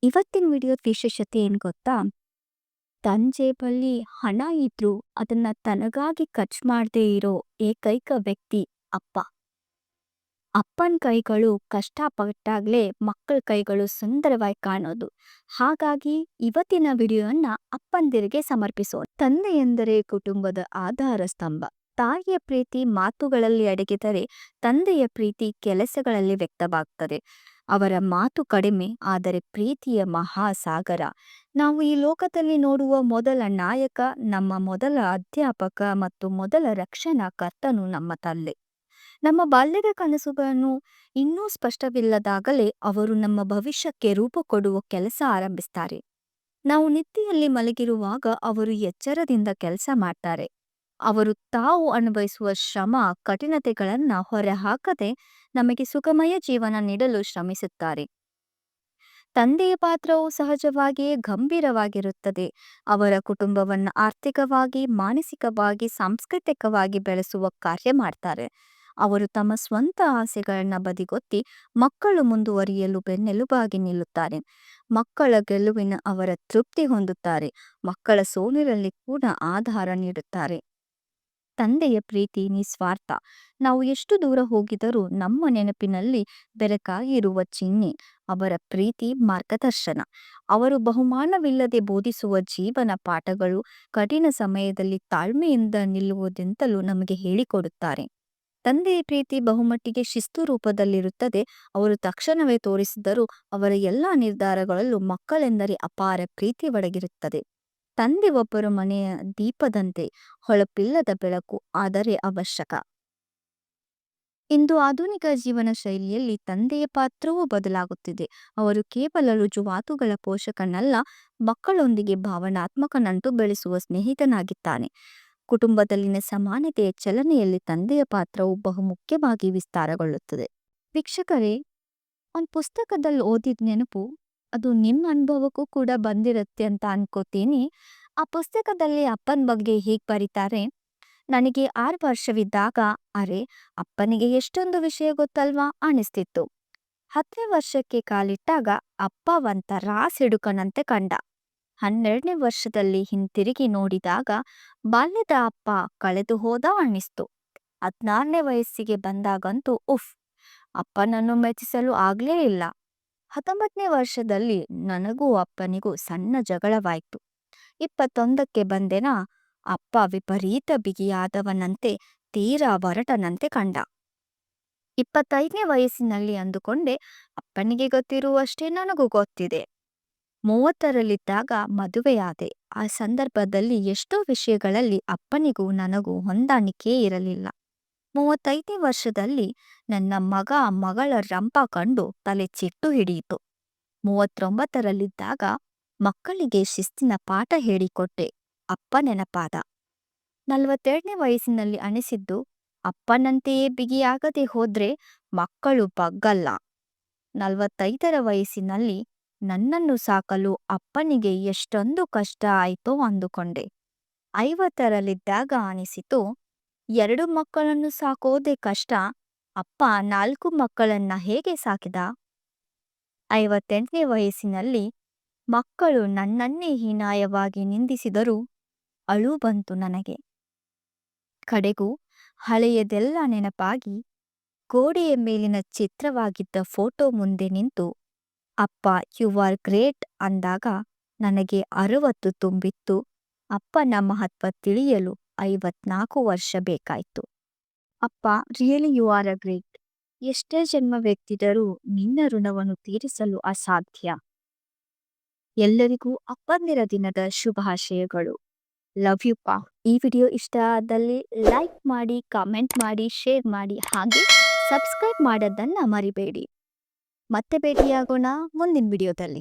ಇವತ್ತಿನ ವಿಡಿಯೋದ ವಿಶೇಷತೆ ಏನು ಗೊತ್ತಾ? ತನ್ನ ಜೇಬಲ್ಲಿ ಹಣ ಇದ್ರೂ ಅದನ್ನ ತನಗಾಗಿ ಖರ್ಚು ಮಾಡದೇ ಇರೋ ಏಕೈಕ ವ್ಯಕ್ತಿ ಅಪ್ಪ. ಅಪ್ಪನ ಕೈಗಳು ಕಷ್ಟಪಟ್ಟಾಗ್ಲೇ ಮಕ್ಕಳ ಕೈಗಳು ಸುಂದರವಾಗಿ ಕಾಣೋದು. ಹಾಗಾಗಿ ಇವತ್ತಿನ ವಿಡಿಯೋನ ಅಪ್ಪಂದಿರಿಗೆ ಸಮರ್ಪಿಸೋಣ. ತಂದೆ ಎಂದರೆ ಕುಟುಂಬದ ಆಧಾರ ಸ್ತಂಭ. ತಾಯಿಯ ಪ್ರೀತಿ ಮಾತುಗಳಲ್ಲಿ ಅಡಗಿದರೆ ತಂದೆಯ ಪ್ರೀತಿ ಕೆಲಸಗಳಲ್ಲಿ ವ್ಯಕ್ತವಾಗ್ತದೆ. ಅವರ ಮಾತು ಕಡಿಮೆ ಆದರೆ ಪ್ರೀತಿಯ ಮಹಾಸಾಗರ. ನಾವು ಈ ಲೋಕದಲ್ಲಿ ನೋಡುವ ಮೊದಲ ನಾಯಕ, ನಮ್ಮ ಮೊದಲ ಅಧ್ಯಾಪಕ ಮತ್ತು ಮೊದಲ ರಕ್ಷಣಾ ಕರ್ತನು ನಮ್ಮ ತಂದೆ. ನಮ್ಮ ಬಾಲ್ಯದ ಕನಸುಗಳನ್ನು ಇನ್ನೂ ಸ್ಪಷ್ಟವಿಲ್ಲದಾಗಲೇ ಅವರು ನಮ್ಮ ಭವಿಷ್ಯಕ್ಕೆ ರೂಪ ಕೊಡುವ ಕೆಲಸ ಆರಂಭಿಸ್ತಾರೆ. ನಾವು ನಿದ್ದೆಯಲ್ಲಿ ಮಲಗಿರುವಾಗ ಅವರು ಎಚ್ಚರದಿಂದ ಕೆಲಸ ಮಾಡ್ತಾರೆ. ಅವರು ತಾವು ಅನುಭವಿಸುವ ಶ್ರಮ ಕಠಿಣತೆಗಳನ್ನ ಹೊರಹಾಕದೆ ನಮಗೆ ಸುಖಮಯ ಜೀವನ ನೀಡಲು ಶ್ರಮಿಸುತ್ತಾರೆ. ತಂದೆಯ ಪಾತ್ರವು ಸಹಜವಾಗಿಯೇ ಗಂಭೀರವಾಗಿರುತ್ತದೆ. ಅವರ ಕುಟುಂಬವನ್ನು ಆರ್ಥಿಕವಾಗಿ, ಮಾನಸಿಕವಾಗಿ, ಸಾಂಸ್ಕೃತಿಕವಾಗಿ ಬೆಳೆಸುವ ಕಾರ್ಯ ಮಾಡ್ತಾರೆ. ಅವರು ತಮ್ಮ ಸ್ವಂತ ಆಸೆಗಳನ್ನ ಬದಿಗೊತ್ತಿ ಮಕ್ಕಳು ಮುಂದುವರಿಯಲು ಬೆನ್ನೆಲುಬಾಗಿ ನಿಲ್ಲುತ್ತಾರೆ. ಮಕ್ಕಳ ಗೆಲುವಿನ ಅವರ ತೃಪ್ತಿ ಹೊಂದುತ್ತಾರೆ. ಮಕ್ಕಳ ಸೋಲಿನಲ್ಲಿ ಕೂಡ ಆಧಾರ ನೀಡುತ್ತಾರೆ. ತಂದೆಯ ಪ್ರೀತಿ ನಿಸ್ವಾರ್ಥ. ನಾವು ಎಷ್ಟು ದೂರ ಹೋಗಿದರೂ ನಮ್ಮ ನೆನಪಿನಲ್ಲಿ ಬೆರಕಾಗಿರುವ ಚಿಹ್ನೆ ಅವರ ಪ್ರೀತಿ, ಮಾರ್ಗದರ್ಶನ. ಅವರು ಬಹುಮಾನವಿಲ್ಲದೆ ಬೋಧಿಸುವ ಜೀವನ ಪಾಠಗಳು, ಕಠಿಣ ಸಮಯದಲ್ಲಿ ತಾಳ್ಮೆಯಿಂದ ನಿಲ್ಲುವುದೆಂತಲೂ ನಮಗೆ ಹೇಳಿಕೊಡುತ್ತಾರೆ. ತಂದೆಯ ಪ್ರೀತಿ ಬಹುಮಟ್ಟಿಗೆ ಶಿಸ್ತು ರೂಪದಲ್ಲಿರುತ್ತದೆ. ಅವರು ತಕ್ಷಣವೇ ತೋರಿಸಿದರೂ ಅವರ ಎಲ್ಲ ನಿರ್ಧಾರಗಳಲ್ಲೂ ಮಕ್ಕಳೆಂದರೆ ಅಪಾರ ಪ್ರೀತಿ ಒಡಗಿರುತ್ತದೆ. ತಂದೆ ಒಬ್ಬರು ಮನೆಯ ದೀಪದಂತೆ, ಹೊಳಪಿಲ್ಲದ ಬೆಳಕು, ಆದರೆ ಅವಶ್ಯಕ. ಇಂದು ಆಧುನಿಕ ಜೀವನ ಶೈಲಿಯಲ್ಲಿ ತಂದೆಯ ಪಾತ್ರವೂ ಬದಲಾಗುತ್ತಿದೆ. ಅವರು ಕೇವಲ ರುಜುವಾತುಗಳ ಪೋಷಕನಲ್ಲ, ಮಕ್ಕಳೊಂದಿಗೆ ಭಾವನಾತ್ಮಕ ನಂಟು ಬೆಳೆಸುವ ಸ್ನೇಹಿತನಾಗಿದ್ದಾನೆ. ಕುಟುಂಬದಲ್ಲಿನ ಸಮಾನತೆಯ ಚಲನೆಯಲ್ಲಿ ತಂದೆಯ ಪಾತ್ರವು ಬಹುಮುಖ್ಯವಾಗಿ ವಿಸ್ತಾರಗೊಳ್ಳುತ್ತದೆ. ವೀಕ್ಷಕರೇ, ಒಂದು ಪುಸ್ತಕದಲ್ಲಿ ಓದಿದ ನೆನಪು ಅದು ನಿಮ್ಮ ಅನುಭವಕ್ಕೂ ಕೂಡ ಬಂದಿರುತ್ತೆ ಅಂತ ಅನ್ಕೋತೀನಿ. ಆ ಪುಸ್ತಕದಲ್ಲಿ ಅಪ್ಪನ ಬಗ್ಗೆ ಹೀಗೆ ಬರೀತಾರೆ: ನನಗೆ 6 ವರ್ಷವಿದ್ದಾಗ ಅರೆ, ಅಪ್ಪನಿಗೆ ಎಷ್ಟೊಂದು ವಿಷಯ ಗೊತ್ತಲ್ವಾ ಅನಿಸ್ತಿತ್ತು. 10ನೇ ವರ್ಷಕ್ಕೆ ಕಾಲಿಟ್ಟಾಗ ಅಪ್ಪ ಒಂಥರ ಸಿಡುಕನಂತೆ ಕಂಡ. 12ನೇ ವರ್ಷದಲ್ಲಿ ಹಿಂತಿರುಗಿ ನೋಡಿದಾಗ ಬಾಲ್ಯದ ಅಪ್ಪ ಕಳೆದು ಹೋದ ಅನ್ನಿಸ್ತು. 16ನೇ ವಯಸ್ಸಿಗೆ ಬಂದಾಗಂತೂ ಉಫ್, ಅಪ್ಪನನ್ನು ಮೆಚ್ಚಿಸಲು ಆಗ್ಲೇ ಇಲ್ಲ. 19ನೇ ವರ್ಷದಲ್ಲಿ ನನಗೂ ಅಪ್ಪನಿಗೂ ಸಣ್ಣ ಜಗಳವಾಯ್ತು. 21ಕ್ಕೆ ಬಂದೆನಾ, ಅಪ್ಪ ವಿಪರೀತ ಬಿಗಿಯಾದವನಂತೆ, ತೀರಾ ಒರಟನಂತೆ ಕಂಡ. 25ನೇ ವಯಸ್ಸಿನಲ್ಲಿ ಅಂದುಕೊಂಡೆ, ಅಪ್ಪನಿಗೆ ಗೊತ್ತಿರುವಷ್ಟೇ ನನಗೂ ಗೊತ್ತಿದೆ. 30ರಲ್ಲಿದ್ದಾಗ ಮದುವೆಯಾದೆ. ಆ ಸಂದರ್ಭದಲ್ಲಿ ಎಷ್ಟೋ ವಿಷಯಗಳಲ್ಲಿ ಅಪ್ಪನಿಗೂ ನನಗೂ ಹೊಂದಾಣಿಕೆ ಇರಲಿಲ್ಲ. 35ನೇ ವರ್ಷದಲ್ಲಿ ನನ್ನ ಮಗಳ ರಂಪ ಕಂಡು ತಲೆ ಚಿಟ್ಟು ಹಿಡಿಯಿತು. 39ರಲ್ಲಿದ್ದಾಗ ಮಕ್ಕಳಿಗೆ ಶಿಸ್ತಿನ ಪಾಠ ಹೇಳಿಕೊಟ್ಟೆ. ಅಪ್ಪ ನೆನಪಾದ. 42ನೇ ವಯಸ್ಸಿನಲ್ಲಿ ಅನಿಸಿದ್ದು, ಅಪ್ಪನಂತೆಯೇ ಬಿಗಿಯಾಗದೆ ಹೋದ್ರೆ ಮಕ್ಕಳು ಬಗ್ಗಲ್ಲ. 45ರ ವಯಸ್ಸಿನಲ್ಲಿ ನನ್ನನ್ನು ಸಾಕಲು ಅಪ್ಪನಿಗೆ ಎಷ್ಟೊಂದು ಕಷ್ಟ ಆಯ್ತೋ ಅಂದುಕೊಂಡೆ. 50ರಲ್ಲಿದ್ದಾಗ ಅನಿಸಿತು, 2 ಮಕ್ಕಳನ್ನು ಸಾಕೋದೇ ಕಷ್ಟ, ಅಪ್ಪ 4 ಮಕ್ಕಳನ್ನ ಹೇಗೆ ಸಾಕಿದ? 58ನೇ ವಯಸ್ಸಿನಲ್ಲಿ ಮಕ್ಕಳು ನನ್ನನ್ನೇ ಹೀನಾಯವಾಗಿ ನಿಂದಿಸಿದರೂ ಅಳು ಬಂತು ನನಗೆ. ಕಡೆಗೂ ಹಳೆಯದೆಲ್ಲ ನೆನಪಾಗಿ ಗೋಡೆಯ ಮೇಲಿನ ಚಿತ್ರವಾಗಿದ್ದ ಫೋಟೋ ಮುಂದೆ ನಿಂತು ಅಪ್ಪ ಯು ಆರ್ ಗ್ರೇಟ್ ಅಂದಾಗ ನನಗೆ 60 ತುಂಬಿತ್ತು. ಅಪ್ಪನ ಮಹತ್ವ ತಿಳಿಯಲು 54 ವರ್ಷ ಬೇಕಾಯ್ತು. ಅಪ್ಪ, really you are a great. ಎಷ್ಟೇ ಜನ್ಮವೆತ್ತಿದರೂ ನಿನ್ನ ಋಣವನ್ನು ತೀರಿಸಲು ಅಸಾಧ್ಯ. ಎಲ್ಲರಿಗೂ ಅಪ್ಪಂದಿರ ದಿನದ ಶುಭಾಶಯಗಳು. ಲವ್ ಯು ಪಾ. ಈ ವಿಡಿಯೋ ಇಷ್ಟ ಆದಲ್ಲಿ ಲೈಕ್ ಮಾಡಿ, ಕಾಮೆಂಟ್ ಮಾಡಿ, ಶೇರ್ ಮಾಡಿ, ಹಾಗೆ ಸಬ್ಸ್ಕ್ರೈಬ್ ಮಾಡೋದನ್ನ ಮರಿಬೇಡಿ. ಮತ್ತೆ ಭೇಟಿಯಾಗೋಣ ಮುಂದಿನ ವಿಡಿಯೋದಲ್ಲಿ.